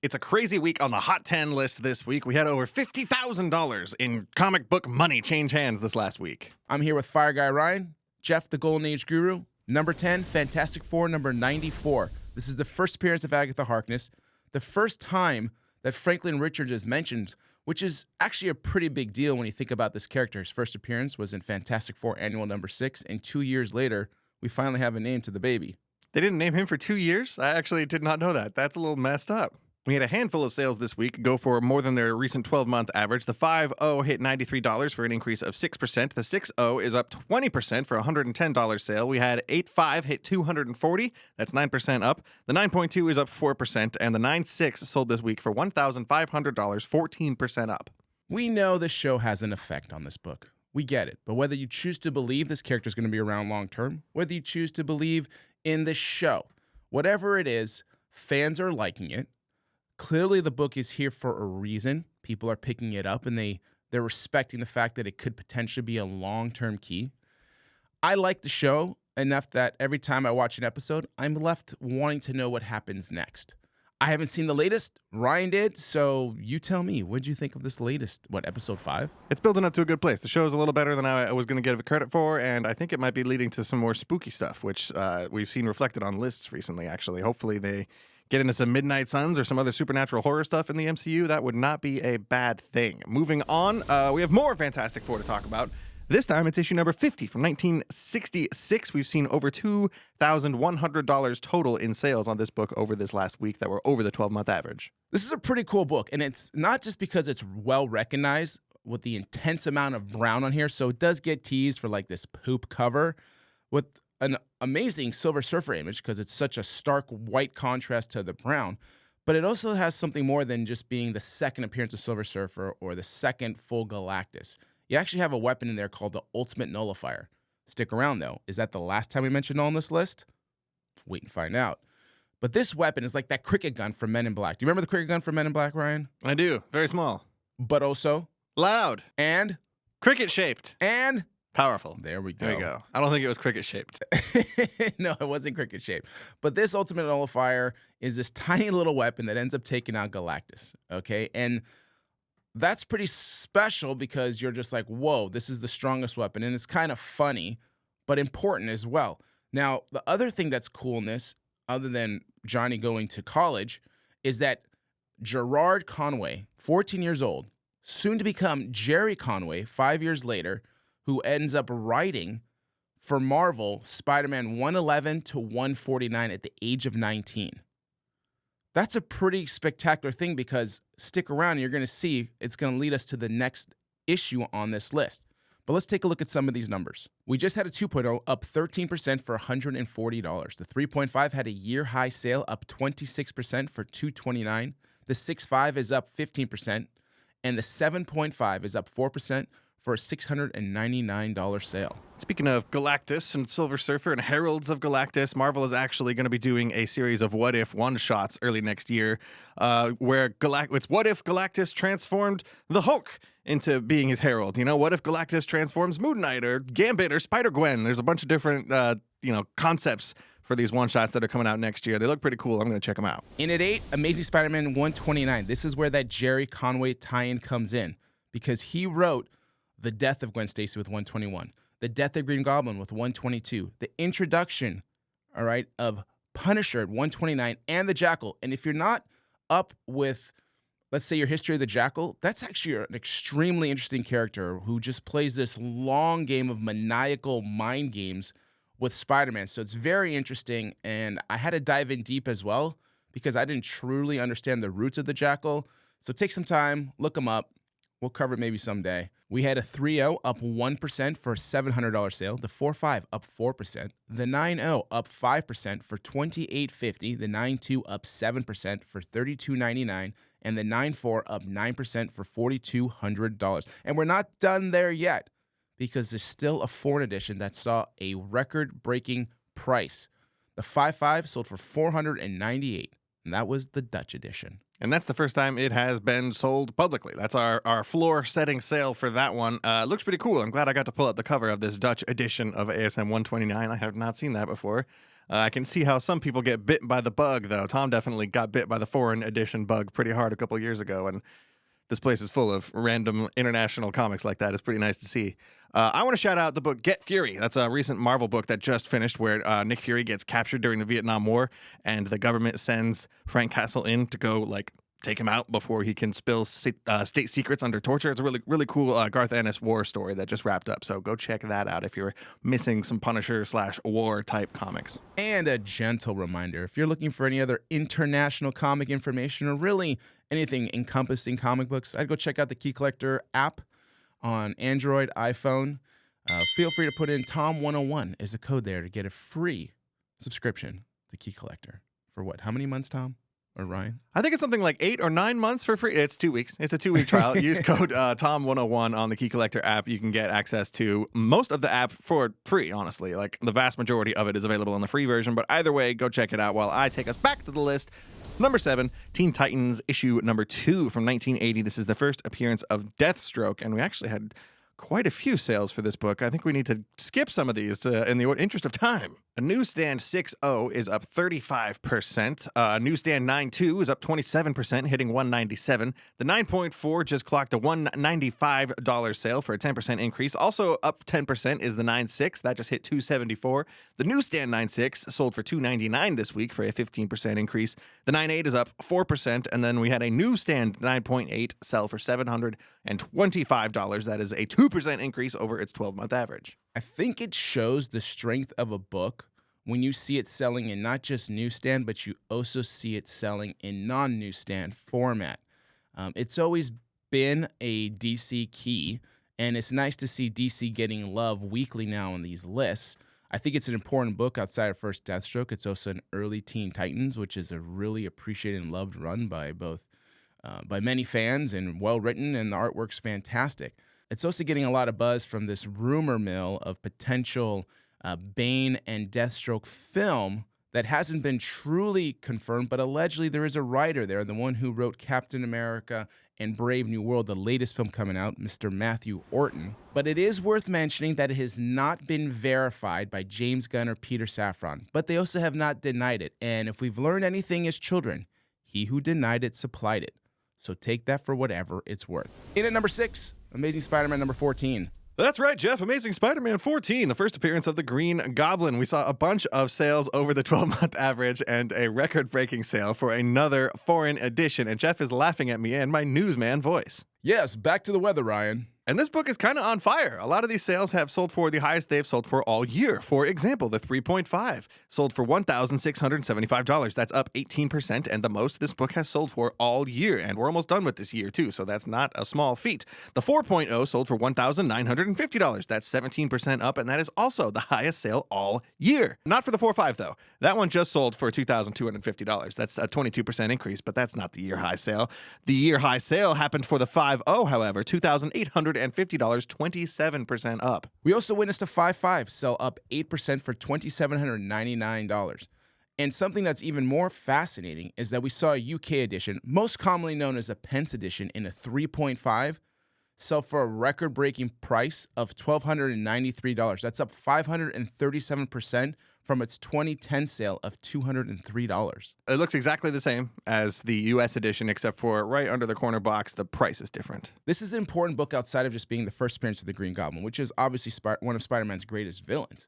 It's a crazy week on the Hot 10 list this week. We had over $50,000 in comic book money change hands this last week. I'm here with Fire Guy Ryan, Jeff the Golden Age Guru, number 10, Fantastic Four, number 94. This is the first appearance of Agatha Harkness, the first time that Franklin Richards is mentioned, which is actually a pretty big deal when you think about this character. His first appearance was in Fantastic Four Annual number 6, and 2 years later, we finally have a name to the baby. They didn't name him for 2 years? I actually did not know that. That's a little messed up. We had a handful of sales this week go for more than their recent 12-month average. The 5.0 hit $93 for an increase of 6%. The 6.0 is up 20% for a $110 sale. We had 8.5 hit $240. That's 9% up. The 9.2 is up 4%, and the 9.6 sold this week for $1,500, 14% up. We know this show has an effect on this book. We get it. But whether you choose to believe this character is going to be around long term, whether you choose to believe in this show, whatever it is, fans are liking it. Clearly, the book is here for a reason. People are picking it up, and they're respecting the fact that it could potentially be a long-term key. I like the show enough that every time I watch an episode, I'm left wanting to know what happens next. I haven't seen the latest. Ryan did, so you tell me. What did you think of this latest, episode 5? It's building up to a good place. The show is a little better than I was going to give it credit for, and I think it might be leading to some more spooky stuff, which we've seen reflected on lists recently, actually. Hopefully they get into some Midnight Suns or some other supernatural horror stuff in the MCU. That would not be a bad thing. Moving on, we have more Fantastic Four to talk about. This time, it's issue number 50 from 1966. We've seen over $2,100 total in sales on this book over this last week that were over the 12-month average. This is a pretty cool book, and it's not just because it's well recognized with the intense amount of brown on here, so it does get teased for like this poop cover with an amazing Silver Surfer image because it's such a stark white contrast to the brown, but it also has something more than just being the second appearance of Silver Surfer or the second full Galactus. You actually have a weapon in there called the Ultimate Nullifier. Stick around, though. Is that the last time we mentioned it on this list? Wait and find out. But this weapon is like that cricket gun from Men in Black. Do you remember the cricket gun from Men in Black, Ryan? I do. Very small. But also loud. And cricket-shaped. And powerful. There we go. There you go. I don't think it was cricket-shaped. No, it wasn't cricket-shaped. But this Ultimate Nullifier is this tiny little weapon that ends up taking out Galactus, okay? And that's pretty special because you're just like, whoa, this is the strongest weapon. And it's kind of funny, but important as well. Now, the other thing that's cool in this, other than Johnny going to college, is that Gerard Conway, 14 years old, soon to become Jerry Conway 5 years later, who ends up writing for Marvel SpiderMan 111 to 149 at the age of 19. That's a pretty spectacular thing because stick around and you're going to see it's going to lead us to the next issue on this list. But let's take a look at some of these numbers. We just had a 2.0 up 13% for $140. The 3.5 had a year-high sale up 26% for $229. The 6.5 is up 15%. And the 7.5 is up 4% for a $699 sale. Speaking of Galactus and Silver Surfer and Heralds of Galactus, Marvel is actually going to be doing a series of What If one-shots early next year where it's What If Galactus transformed the Hulk into being his herald? You know, what if Galactus transforms Moon Knight or Gambit or Spider-Gwen? There's a bunch of different, concepts for these one-shots that are coming out next year. They look pretty cool. I'm going to check them out. In at 8, Amazing Spider-Man 129. This is where that Jerry Conway tie-in comes in because he wrote the death of Gwen Stacy with 121, the death of Green Goblin with 122, the introduction, all right, of Punisher at 129, and the Jackal. And if you're not up with, let's say, your history of the Jackal, that's actually an extremely interesting character who just plays this long game of maniacal mind games with Spider-Man. So it's very interesting, and I had to dive in deep as well because I didn't truly understand the roots of the Jackal. So take some time, look them up. We'll cover it maybe someday. We had a 3.0 up 1% for a $700 sale. The 4.5 up 4%. The 9.0 up 5% for $28.50. The 9.2 up 7% for $32.99. And the 9.4 up 9% for $4,200. And we're not done there yet because there's still a foreign edition that saw a record-breaking price. The 5.5 sold for $498, and that was the Dutch edition. And that's the first time it has been sold publicly. That's our floor-setting sale for that one. It looks pretty cool. I'm glad I got to pull up the cover of this Dutch edition of ASM 129. I have not seen that before. I can see how some people get bit by the bug, though. Tom definitely got bit by the foreign edition bug pretty hard a couple years ago, and this place is full of random international comics like that. It's pretty nice to see. I want to shout out the book Get Fury. That's a recent Marvel book that just finished where Nick Fury gets captured during the Vietnam War, and the government sends Frank Castle in to go, take him out before he can spill state secrets under torture. It's a really, really cool Garth Ennis war story that just wrapped up. So go check that out if you're missing some Punisher/war type comics. And a gentle reminder, if you're looking for any other international comic information or really anything encompassing comic books, I'd go check out the Key Collector app on Android, iPhone. Feel free to put in Tom101 as a code there to get a free subscription to Key Collector. For what? How many months, Tom? Or Ryan? I think it's something like 8 or 9 months for free. It's 2 weeks. It's a 2-week trial. Use code Tom101 on the Key Collector app. You can get access to most of the app for free, honestly. Like, the vast majority of it is available in the free version. But either way, go check it out while I take us back to the list. Number 7, Teen Titans issue number 2 from 1980. This is the first appearance of Deathstroke, and we actually had quite a few sales for this book. I think we need to skip some of these in the interest of time. A newsstand 6.0 is up 35%. Newsstand 9.2 is up 27%, hitting $197. The 9.4 just clocked a $195 sale for a 10% increase. Also up 10% is the 9.6. That just hit $274. The newsstand 9.6 sold for $299 this week for a 15% increase. The 9.8 is up 4%. And then we had a newsstand 9.8 sell for $725. That is a 2% increase over its 12-month average. I think it shows the strength of a book when you see it selling in not just newsstand, but you also see it selling in non-newsstand format. It's always been a DC key, and it's nice to see DC getting love weekly now on these lists. I think it's an important book outside of First Deathstroke. It's also an early Teen Titans, which is a really appreciated and loved run by by many fans and well-written, and the artwork's fantastic. It's also getting a lot of buzz from this rumor mill of potential Bane and Deathstroke film that hasn't been truly confirmed, but allegedly there is a writer there, the one who wrote Captain America and Brave New World, the latest film coming out, Mr. Matthew Orton. But it is worth mentioning that it has not been verified by James Gunn or Peter Safran, but they also have not denied it. And if we've learned anything as children, he who denied it supplied it. So take that for whatever it's worth. In at number 6, Amazing Spider-Man number 14. That's right, Jeff. Amazing Spider-Man 14, the first appearance of the Green Goblin. We saw a bunch of sales over the 12-month average and a record-breaking sale for another foreign edition. And Jeff is laughing at me and my newsman voice. Yes, back to the weather, Ryan. And this book is kind of on fire. A lot of these sales have sold for the highest they've sold for all year. For example, the 3.5 sold for $1,675. That's up 18%, and the most this book has sold for all year. And we're almost done with this year, too, so that's not a small feat. The 4.0 sold for $1,950. That's 17% up, and that is also the highest sale all year. Not for the 4.5, though. That one just sold for $2,250. That's a 22% increase, but that's not the year-high sale. The year-high sale happened for the 5.0, however, $2,850, 27% up. We also witnessed a 5.5 sell up 8% for $2,799. And something that's even more fascinating is that we saw a UK edition, most commonly known as a pence edition, in a 3.5 sell for a record-breaking price of $1,293. That's up 537% from its 2010 sale of $203. It looks exactly the same as the US edition, except for right under the corner box, the price is different. This is an important book outside of just being the first appearance of the Green Goblin, which is obviously one of Spider-Man's greatest villains.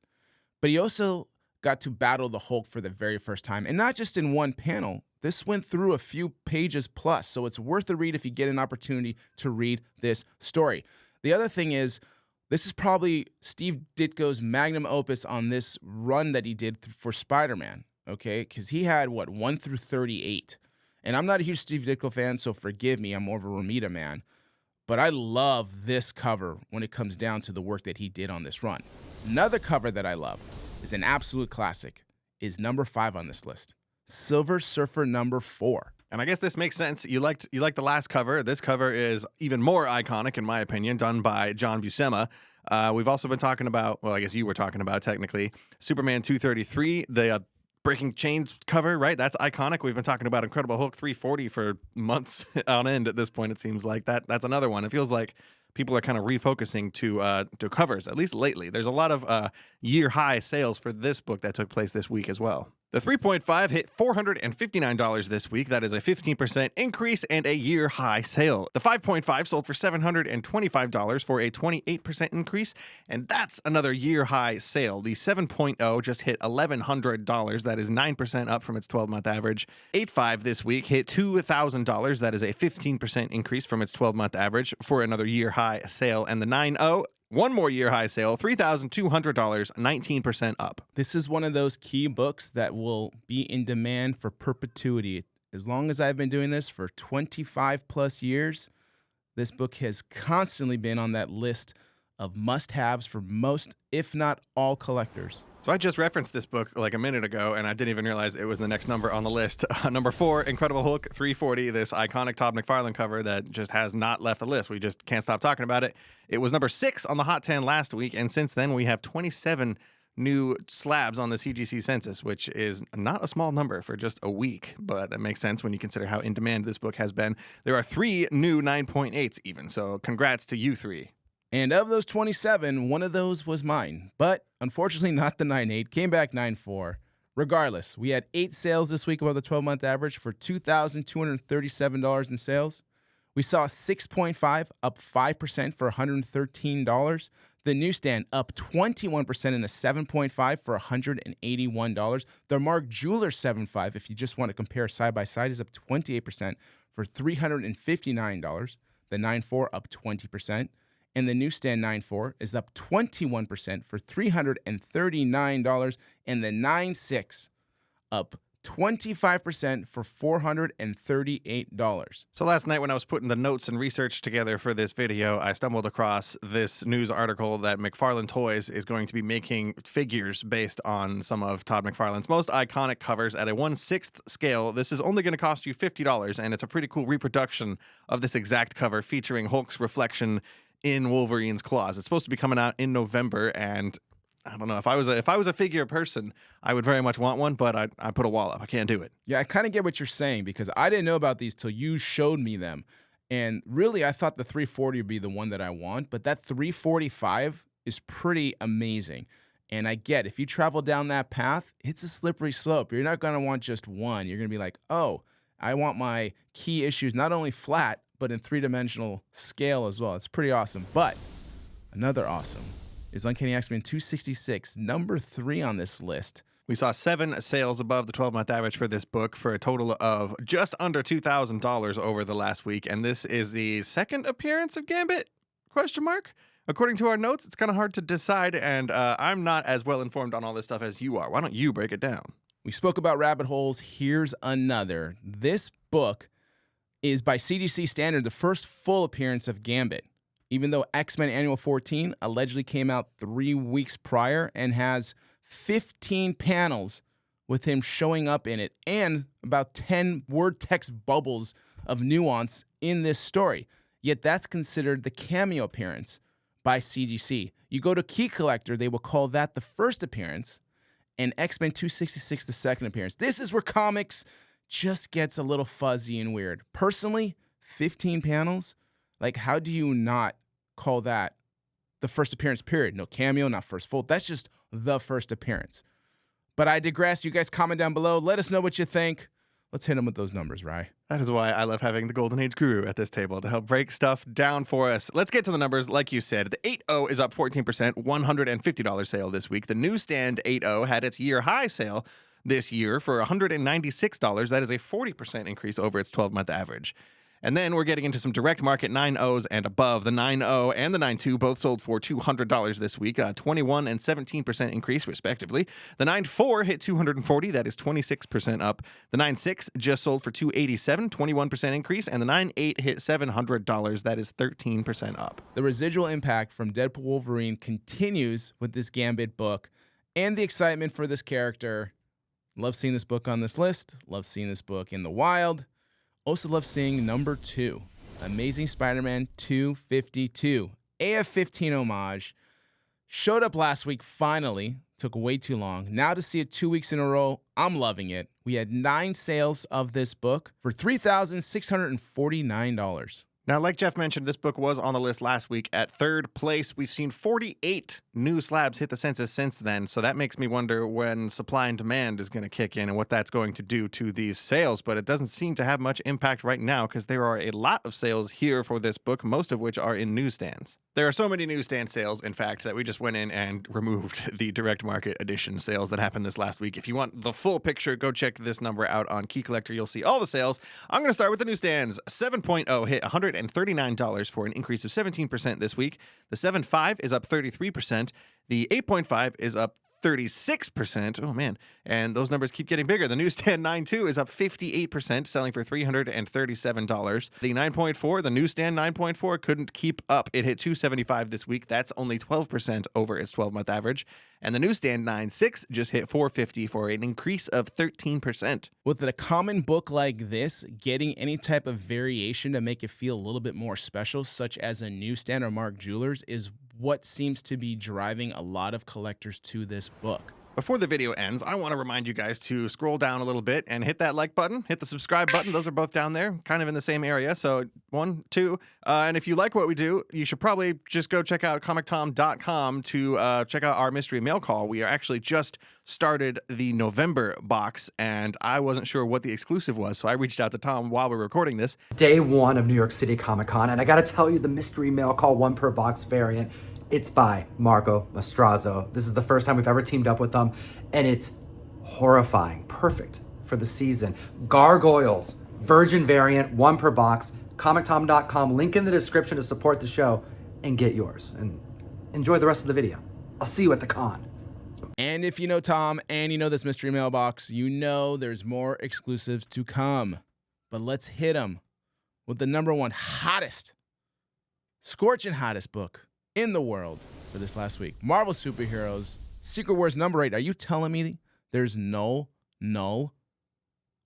But he also got to battle the Hulk for the very first time, and not just in one panel. This went through a few pages plus, so it's worth a read if you get an opportunity to read this story. The other thing is, this is probably Steve Ditko's magnum opus on this run that he did for Spider-Man, okay? Because he had, 1 through 38. And I'm not a huge Steve Ditko fan, so forgive me. I'm more of a Romita man. But I love this cover when it comes down to the work that he did on this run. Another cover that I love is an absolute classic, is number 5 on this list. Silver Surfer number 4. And I guess this makes sense. You liked the last cover. This cover is even more iconic, in my opinion, done by John Buscema. We've also been talking about, well, I guess you were talking about technically, Superman 233, the Breaking Chains cover, right? That's iconic. We've been talking about Incredible Hulk 340 for months on end at this point, it seems like. That's another one. It feels like people are kind of refocusing to covers, at least lately. There's a lot of year-high sales for this book that took place this week as well. The 3.5 hit $459 this week. That is a 15% increase and a year-high sale. The 5.5 sold for $725 for a 28% increase, and that's another year-high sale. The 7.0 just hit $1,100. That is 9% up from its 12-month average. 8.5 this week hit $2,000. That is a 15% increase from its 12-month average for another year-high sale. And the 9.0, one more year-high sale, $3,200, 19% up. This is one of those key books that will be in demand for perpetuity. As long as I've been doing this for 25 plus years, this book has constantly been on that list of must-haves for most, if not all, collectors. So I just referenced this book like a minute ago, and I didn't even realize it was the next number on the list. Number 4, Incredible Hulk 340, this iconic Todd McFarlane cover that just has not left the list. We just can't stop talking about it. It was number 6 on the Hot 10 last week, and since then we have 27 new slabs on the CGC census, which is not a small number for just a week, but that makes sense when you consider how in demand this book has been. There are 3 new 9.8s even, so congrats to you 3. And of those 27, one of those was mine. But unfortunately, not the 9.8. Came back 9.4. Regardless, we had 8 sales this week above the 12-month average for $2,237 in sales. We saw 6.5 up 5% for $113. The newsstand up 21% in a 7.5 for $181. The Mark Jeweler 7.5, if you just want to compare side by side, is up 28% for $359. The 9.4 up 20%. And the newsstand 9.4 is up 21% for $339, and the 9.6 up 25% for $438. So last night when I was putting the notes and research together for this video, I stumbled across this news article that McFarlane Toys is going to be making figures based on some of Todd McFarlane's most iconic covers at a 1/6 scale. This is only going to cost you $50, and it's a pretty cool reproduction of this exact cover featuring Hulk's reflection in Wolverine's claws. It's supposed to be coming out in November, and I don't know, if I was a figure person, I would very much want one, but I put a wall up. I can't do it. Yeah, I kind of get what you're saying, because I didn't know about these till you showed me them. And really, I thought the 340 would be the one that I want, but that 345 is pretty amazing. And I get, if you travel down that path, it's a slippery slope. You're not going to want just one. You're going to be like, oh, I want my key issues not only flat, but in 3-dimensional scale as well. It's pretty awesome. But another awesome is Uncanny X-Men 266, number 3 on this list. We saw 7 sales above the 12-month average for this book for a total of just under $2,000 over the last week. And this is the second appearance of Gambit? ? According to our notes, it's kind of hard to decide, and I'm not as well informed on all this stuff as you are. Why don't you break it down? We spoke about rabbit holes. Here's another. This book is, by CGC standard, the first full appearance of Gambit, even though X-Men Annual 14 allegedly came out 3 weeks prior and has 15 panels with him showing up in it and about 10 word text bubbles of nuance in this story. Yet that's considered the cameo appearance by CGC. You go to Key Collector, they will call that the first appearance, and X-Men 266 the second appearance. This is where comics just gets a little fuzzy and weird. Personally, 15 panels, like, how do you not call that the first appearance, period? No cameo, not first full. That's just the first appearance. But I digress. You guys comment down below. Let us know what you think. Let's hit them with those numbers, Rye. That is why I love having the Golden Age Guru at this table to help break stuff down for us. Let's get to the numbers. Like you said, the 8.0 is up 14%, $150 sale this week. The newsstand 8.0 had its year-high sale this year for $196. That is a 40% increase over its 12-month average. And then we're getting into some direct market 9.0s and above. The 9.0 and the 9.2 both sold for $200 this week, 21 and 17% increase respectively. The 9.4 hit $240, that is 26% up. The 9.6 just sold for $287, 21% increase, and the 9.8 hit $700, that is 13% up. The residual impact from Deadpool Wolverine continues with this Gambit book and the excitement for this character. Love seeing this book on this list. Love seeing this book in the wild. Also love seeing number 2, Amazing Spider-Man 252. AF-15 homage. Showed up last week, finally. Took way too long. Now to see it 2 weeks in a row, I'm loving it. We had 9 sales of this book for $3,649. Now, like Jeff mentioned, this book was on the list last week at 3rd place. We've seen 48 new slabs hit the census since then, so that makes me wonder when supply and demand is going to kick in and what that's going to do to these sales, but it doesn't seem to have much impact right now because there are a lot of sales here for this book, most of which are in newsstands. There are so many newsstand sales, in fact, that we just went in and removed the direct market edition sales that happened this last week. If you want the full picture, go check this number out on Key Collector. You'll see all the sales. I'm going to start with the newsstands. 7.0 hit $139 for an increase of 17% this week. The 7.5 is up 33%. The 8.5 is up 36%. Oh, man. And those numbers keep getting bigger. The newsstand 9.2 is up 58%, selling for $337. The 9.4, the newsstand 9.4, couldn't keep up. It hit $275 this week. That's only 12% over its 12-month average. And the newsstand 9.6 just hit $450 for an increase of 13%. With a common book like this, getting any type of variation to make it feel a little bit more special, such as a newsstand or Mark Jewelers, is what seems to be driving a lot of collectors to this book. Before the video ends, I want to remind you guys to scroll down a little bit and hit that like button, hit the subscribe button. Those are both down there, kind of in the same area. So 1, 2. And if you like what we do, you should probably just go check out ComicTom101 to check out our mystery mail call. We are actually just started the November box, and I wasn't sure what the exclusive was, so I reached out to Tom while we were recording this. Day 1 of New York City Comic Con, and I gotta tell you, the mystery mail call 1 per box variant, it's by Marco Mastrazzo. This is the first time we've ever teamed up with them, and it's horrifying. Perfect for the season. Gargoyles, Virgin variant, 1 per box. ComicTom101.com, link in the description to support the show and get yours. And enjoy the rest of the video. I'll see you at the con. And if you know Tom and you know this mystery mailbox, you know there's more exclusives to come. But let's hit them with the #1 hottest, scorching hottest book in the world for this last week. Marvel Superheroes, Secret Wars #8. Are you telling me there's no null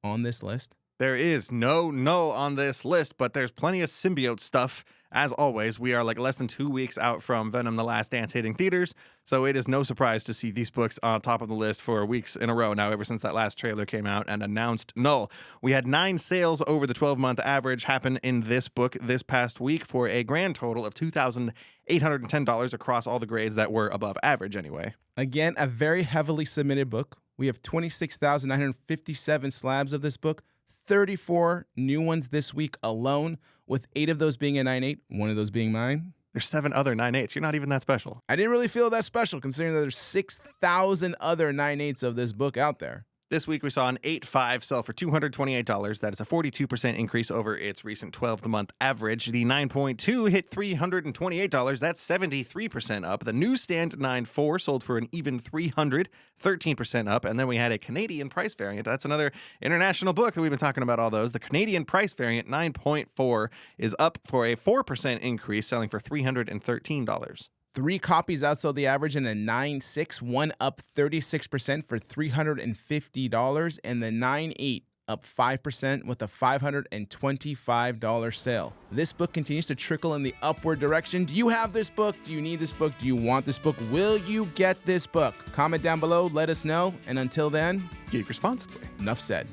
on this list? There is no null on this list, but there's plenty of symbiote stuff. As always, we are like less than 2 weeks out from Venom: The Last Dance hitting theaters, so it is no surprise to see these books on top of the list for weeks in a row now, ever since that last trailer came out and announced null. We had 9 sales over the 12-month average happen in this book this past week for a grand total of $2,810 across all the grades that were above average anyway. Again, a very heavily submitted book. We have 26,957 slabs of this book, 34 new ones this week alone, with 8 of those being a 9.8, 1 of those being mine. There's 7 other 9.8s. You're not even that special. I didn't really feel that special considering that there's 6,000 other 9.8s of this book out there. This week we saw an 8.5 sell for $228. That is a 42% increase over its recent 12-month average. The 9.2 hit $328. That's 73% up. The newsstand 9.4 sold for an even $313 up. And then we had a Canadian price variant. That's another international book that we've been talking about all those. The Canadian price variant 9.4 is up for a 4% increase, selling for $313. 3 copies outsold the average in a 9.6, 1 up 36% for $350, and the 9.8 up 5% with a $525 sale. This book continues to trickle in the upward direction. Do you have this book? Do you need this book? Do you want this book? Will you get this book? Comment down below, let us know, and until then, Geek responsibly. Enough said.